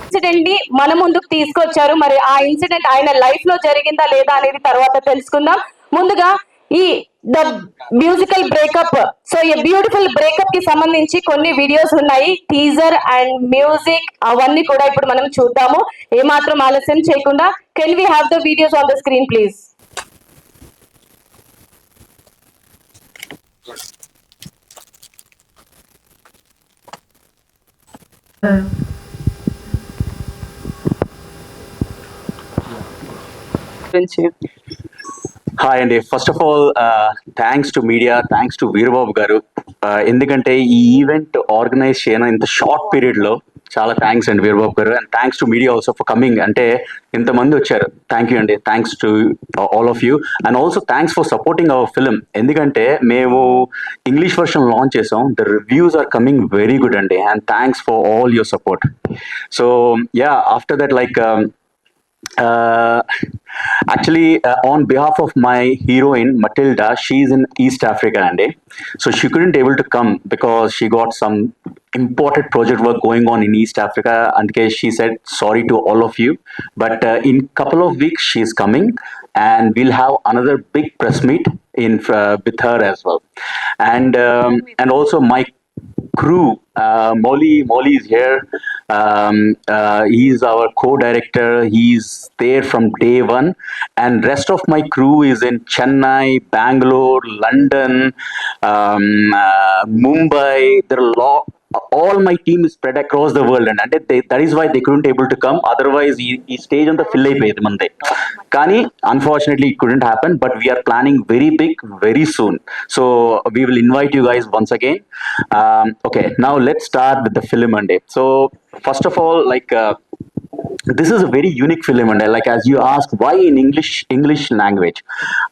Incident ని మన ముందుకు తీసుకొచ్చారు. మరి ఆ ఇన్సిడెంట్ ఆయన లైఫ్ లో జరిగిందా లేదా అనేది తర్వాత తెలుసుకుందాం. ముందుగా ఈ ద మ్యూజికల్ బ్రేకప్, సో ఈ బ్యూటిఫుల్ బ్రేకప్ కి సంబంధించి కొన్ని వీడియోస్ ఉన్నాయి, టీజర్ అండ్ మ్యూజిక్, అవన్నీ కూడా ఇప్పుడు మనం చూద్దాము. ఏమాత్రం ఆలస్యం చేయకుండా, can we have the videos on the screen please? Hi అండి. First of all thanks to media, thanks to Veerababu గారు. ఎందుకంటే ఈ ఈవెంట్ ఆర్గనైజ్ చేయడం ఇంత షార్ట్ పీరియడ్లో చాలా థ్యాంక్స్ అండి వీరబాబు గారు. And thanks to media also for coming. అంటే ఇంతమంది వచ్చారు, థ్యాంక్ యూ అండి. Thanks to all of you. And also thanks for supporting our film. ఎందుకంటే మేము ఇంగ్లీష్ వర్షన్ లాంచ్ చేసాం, the reviews are coming very good అండి. And thanks for all your support. So yeah, after that actually, on behalf of my heroine Matilda, she's in East Africa Andy, so she couldn't able to come because she got some important project work going on in East Africa, and she said sorry to all of you, but in couple of weeks she's coming and we'll have another big press meet in with her as well. And also my crew, Molly is here. He's our co-director. He's there from day one, and rest of my crew is in Chennai, Bangalore, London, Mumbai. There are all my team is spread across the world, and that is why they couldn't able to come. Otherwise he stayed on the fill అయిపోయేది మందే. కానీ unfortunately it couldn't happen, but we are planning very big very soon, so we will invite you guys once again. Okay, now let's start with the film Monday. So first of all, this is a very unique film, and like as you ask why in English language,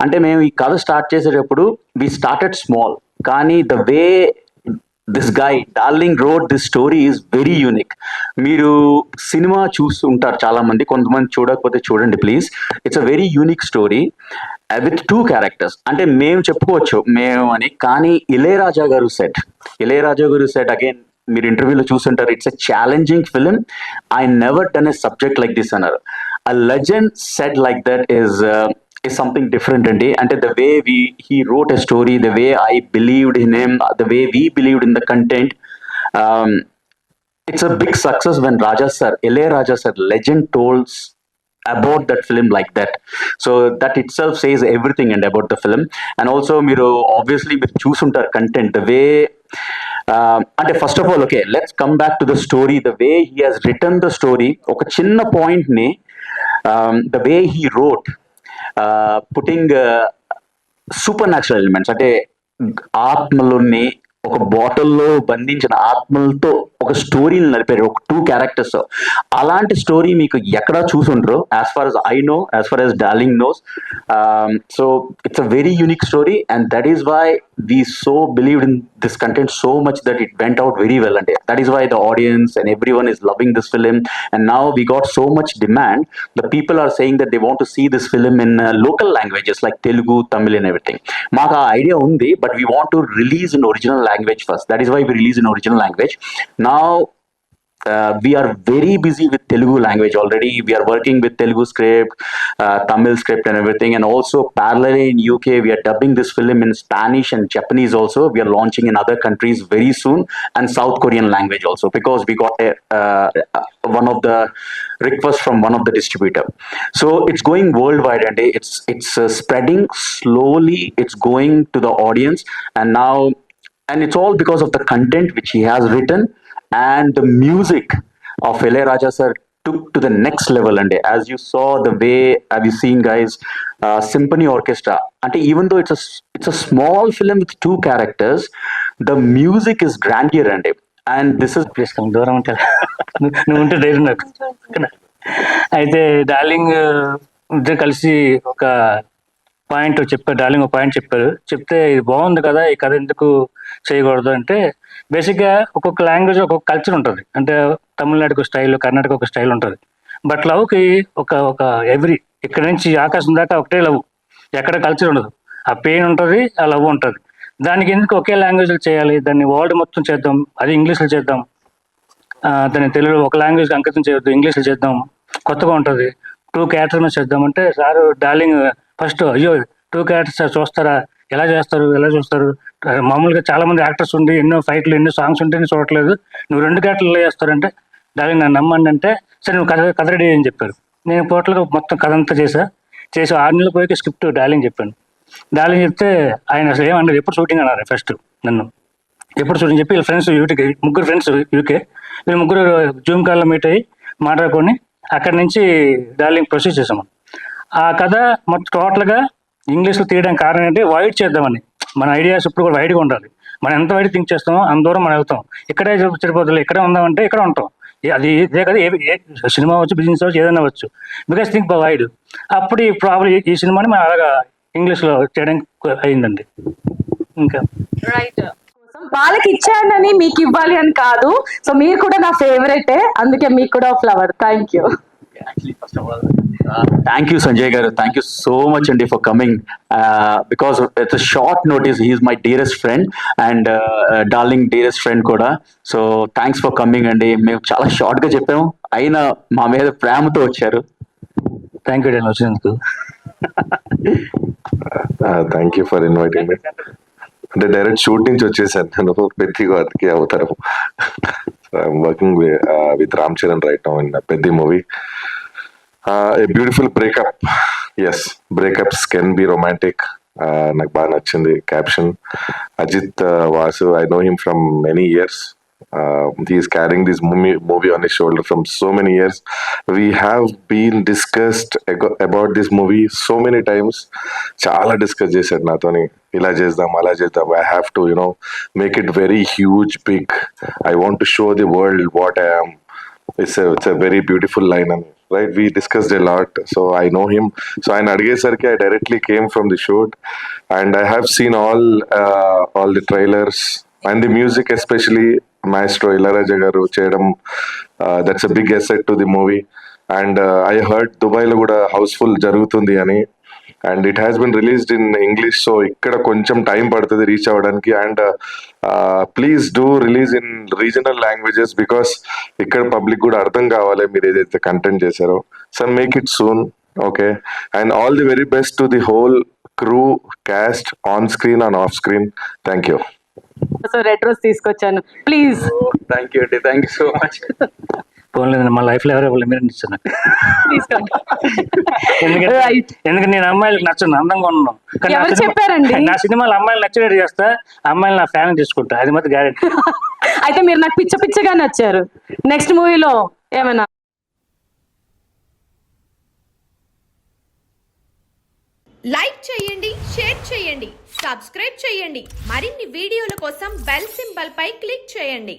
అంటే మేము ఈ కథ start చేసేటప్పుడు we started small, కానీ the way this guy darling wrote this story is very unique. మీరు cinema చూస్తుంటారు చాలా మంది, కొంతమంది చూడకపోతే చూడండి please. It's a very unique story with two characters. అంటే మేము చెప్పుకోవచ్చు మేము అని, కానీ ఇళయరాజా గారు సెట్ అగైన్ మీరు ఇంటర్వ్యూలో చూస్తుంటారు, it's a challenging film. I never done a subject like this అన్నారు. A legend said like that is something different అండి. అంటే the way he wrote a story, the way I believed in him, the way we believed in the content, it's a big success when Ilayaraja sir legend told about that film like that. So that itself says everything and about the film. And also మీరు obviously మీరు చూసుంటారు content, the way అంటే first of all okay, let's come back to the story. The way he has return the story, ఒక చిన్న point ని the way he wrote, putting super natural elements, అంటే ఆత్మలోని ఒక బాటిల్లో బంధించిన ఆత్మలతో ఒక స్టోరీని నడిపారు, ఒక టూ క్యారెక్టర్స్. అలాంటి స్టోరీ మీకు ఎక్కడా చూసుండ్రు, as far as I know, as far as Darling knows. So it's a very unique story, and that is why we so believed in this content so much that it went out very well, and that is why the audience and everyone is loving this film. And now we got so much demand, the people are saying that they want to see this film in local languages like Telugu, Tamil and everything. Maku idea undi, but we want to release in original language first. That is why we release in original language. Now we are very busy with Telugu language already. We are working with Telugu script, Tamil script and everything, and also parallelly in UK we are dubbing this film in Spanish and Japanese also. We are launching in other countries very soon, and South Korean language also, because we got one of the requests from one of the distributor. So it's going worldwide, and it's spreading slowly. It's going to the audience, and it's all because of the content which he has written, and the music of Ilayaraja sir took to the next level. And as you saw, the way have you seen guys, symphony orchestra, and even though it's a small film with two characters, the music is grandeur, and this is please come దూరం ఉంటా నువ్వు ఉంటే ధైర్యం నాకు. అయితే darling ఇద్దరు కలిసి ఒక పాయింట్ చెప్పారు, డార్లింగ్ ఒక పాయింట్ చెప్పారు. చెప్తే ఇది బాగుంది కదా, ఈ కథ ఎందుకు చేయకూడదు అంటే, బేసిక్గా ఒక్కొక్క లాంగ్వేజ్ ఒక్కొక్క కల్చర్ ఉంటుంది. అంటే తమిళనాడుకి ఒక స్టైల్, కర్ణాటక ఒక స్టైల్ ఉంటుంది. బట్ లవ్కి ఒక ఒక ఎవ్రీ ఇక్కడ నుంచి ఆకాశం దాకా ఒకటే లవ్, ఎక్కడ కల్చర్ ఉండదు. ఆ పెయిన్ ఉంటుంది, ఆ లవ్ ఉంటుంది. దానికి ఎందుకు ఒకే లాంగ్వేజ్లో చేయాలి, దాన్ని వరల్డ్ మొత్తం చేద్దాం, అది ఇంగ్లీష్లో చేద్దాం, దాన్ని తెలుగులో ఒక లాంగ్వేజ్కి అంకితం చేయొద్దు, ఇంగ్లీష్లో చేద్దాం, కొత్తగా ఉంటుంది, 2 క్యారెక్టర్స్ మీద చేద్దాం అంటే సార్ డార్లింగ్ ఫస్ట్ అయ్యో 2 క్యారెక్టర్స్ చూస్తారా, ఎలా చూస్తారు, మామూలుగా చాలా మంది యాక్టర్స్ ఉండి ఎన్నో ఫైట్లు ఎన్నో సాంగ్స్ ఉంటే నేను చూడట్లేదు, నువ్వు 2 క్యారెక్టర్లు ఎలా చేస్తారంటే డార్లింగ్ నన్ను నమ్మండి అంటే సరే నువ్వు కథ రెడీ అని చెప్పారు. నేను టోటల్గా మొత్తం కథ అంతా చేసి 6 నెలల పోయి స్క్రిప్ట్ డార్లింగ్ చెప్పాను. డార్లింగ్ చెప్తే ఆయన అసలు ఏమన్నారు, ఎప్పుడు షూటింగ్ అన్నారు ఫస్ట్ నన్ను, ఎప్పుడు షూటింగ్ చెప్పి వీళ్ళ ఫ్రెండ్స్ యూకే, 3 ఫ్రెండ్స్ యూకే, వీళ్ళు 3 జూమ్ కాల్లో మీట్ అయ్యి మాట్లాడుకొని అక్కడి నుంచి డార్లింగ్ ప్రొసీడ్ చేసాము. ఆ కథ మొత్తం టోటల్గా ఇంగ్లీష్లో తీయడానికి కారణం ఏంటి, వైడ్ చేద్దామని. మన ఐడియాస్ ఇప్పుడు కూడా వైడ్గా ఉండాలి, మనం ఎంత వైడ్ థింక్ చేస్తామో అంత దూరం మనం వెళ్తాం. ఇక్కడే సరిపోతుంది, ఇక్కడే ఉందామంటే ఇక్కడ ఉంటాం. అది ఇదే కదా, ఏ సినిమా అవచ్చు, బిజినెస్ అవచ్చు, ఏదైనా అవచ్చు, బికాస్ థింక్ వైడ్. అప్పుడు ఈ ప్రాబ్లం ఈ సినిమాని మనం అలాగా ఇంగ్లీష్లో చేయడానికి అయిందండి. ఇంకా రైట్, వాళ్ళకి ఇచ్చానని మీకు ఇవ్వాలి అని కాదు, సో మీరు కూడా నా ఫేవరెటే, అందుకే మీకు కూడా flower. Thank you. Thank you, Sanjay garu. Thank you so much, Andy, for coming. Because it's a short notice. He is my dearest friend and darling dearest friend kuda. So thanks for coming, Andy. మేము చాలా short గా చెప్పాము, అయినా మా మీద ప్రేమతో వచ్చారు. Thank you వచ్చినందుకు. థ్యాంక్ యూ ఫర్ ఇన్వైటింగ్ మీ. అంటే డైరెక్ట్ షూట్ నుంచి వచ్చేసాను నేను, పెద్ది గారికి అవుతారు. I'm working with Ram Charan right now in Peddi movie. A beautiful breakup. Yes, breakups can be romantic. నాకు బాగా నచ్చింది caption. Ajith Vasu, I know him from many years. He is carrying this movie on his shoulder from so many years. We have been discussed about this movie so many times. చాలా discuss చేశాడు నాతోని, ఇలా చేద్దాం అలా చేద్దాం. I have to make it very huge, big. I want to show the world what I am. It's a very beautiful line, and right, we discussed a lot, so I know him. So I adigesarki I directly came from the shoot, and I have seen all the trailers and the music, especially Maestro Ilayaraja garu cheyadam. That's a big asset to the movie. And I heard Dubai lo kuda houseful jarugutundi ani, and it has been released in English, so ikkada koncham time padutadi reach avvadaniki. And please do release in regional languages, because ikkada public kuda ardham kavale meer edaithe content chesaro. So make it soon, okay? And all the very best to the whole crew, cast, on screen and off screen. Thank you. So red rose తీసుకొచ్చాను, please. Thank you, Andy. Thank you so much. పోన్లేదు, మా లైఫ్లో ఎవరు మీరు ఇచ్చాను. తీసుకోండి. ఎందుకంటే నేను అమ్మాయిలకు నచ్చను, అందంగా ఉన్నాను. ఎవరు చెప్పారండి? నా సినిమాలు అమ్మాయిలు నచ్చినట్టు చేస్తా, అమ్మాయిలు నా ఫ్యాన్ తీసుకుంటా, అది మాత్రం గ్యారెంటీ. అయితే మీరు నాకు పిచ్చగా నచ్చారు. నెక్స్ట్ మూవీలో ఏమైనా లైక్ చేయండి, షేర్ చేయండి, సబ్స్క్రైబ్ చేయండి. మరిన్ని వీడియోల కోసం బెల్ సింబల్ పై క్లిక్ చేయండి.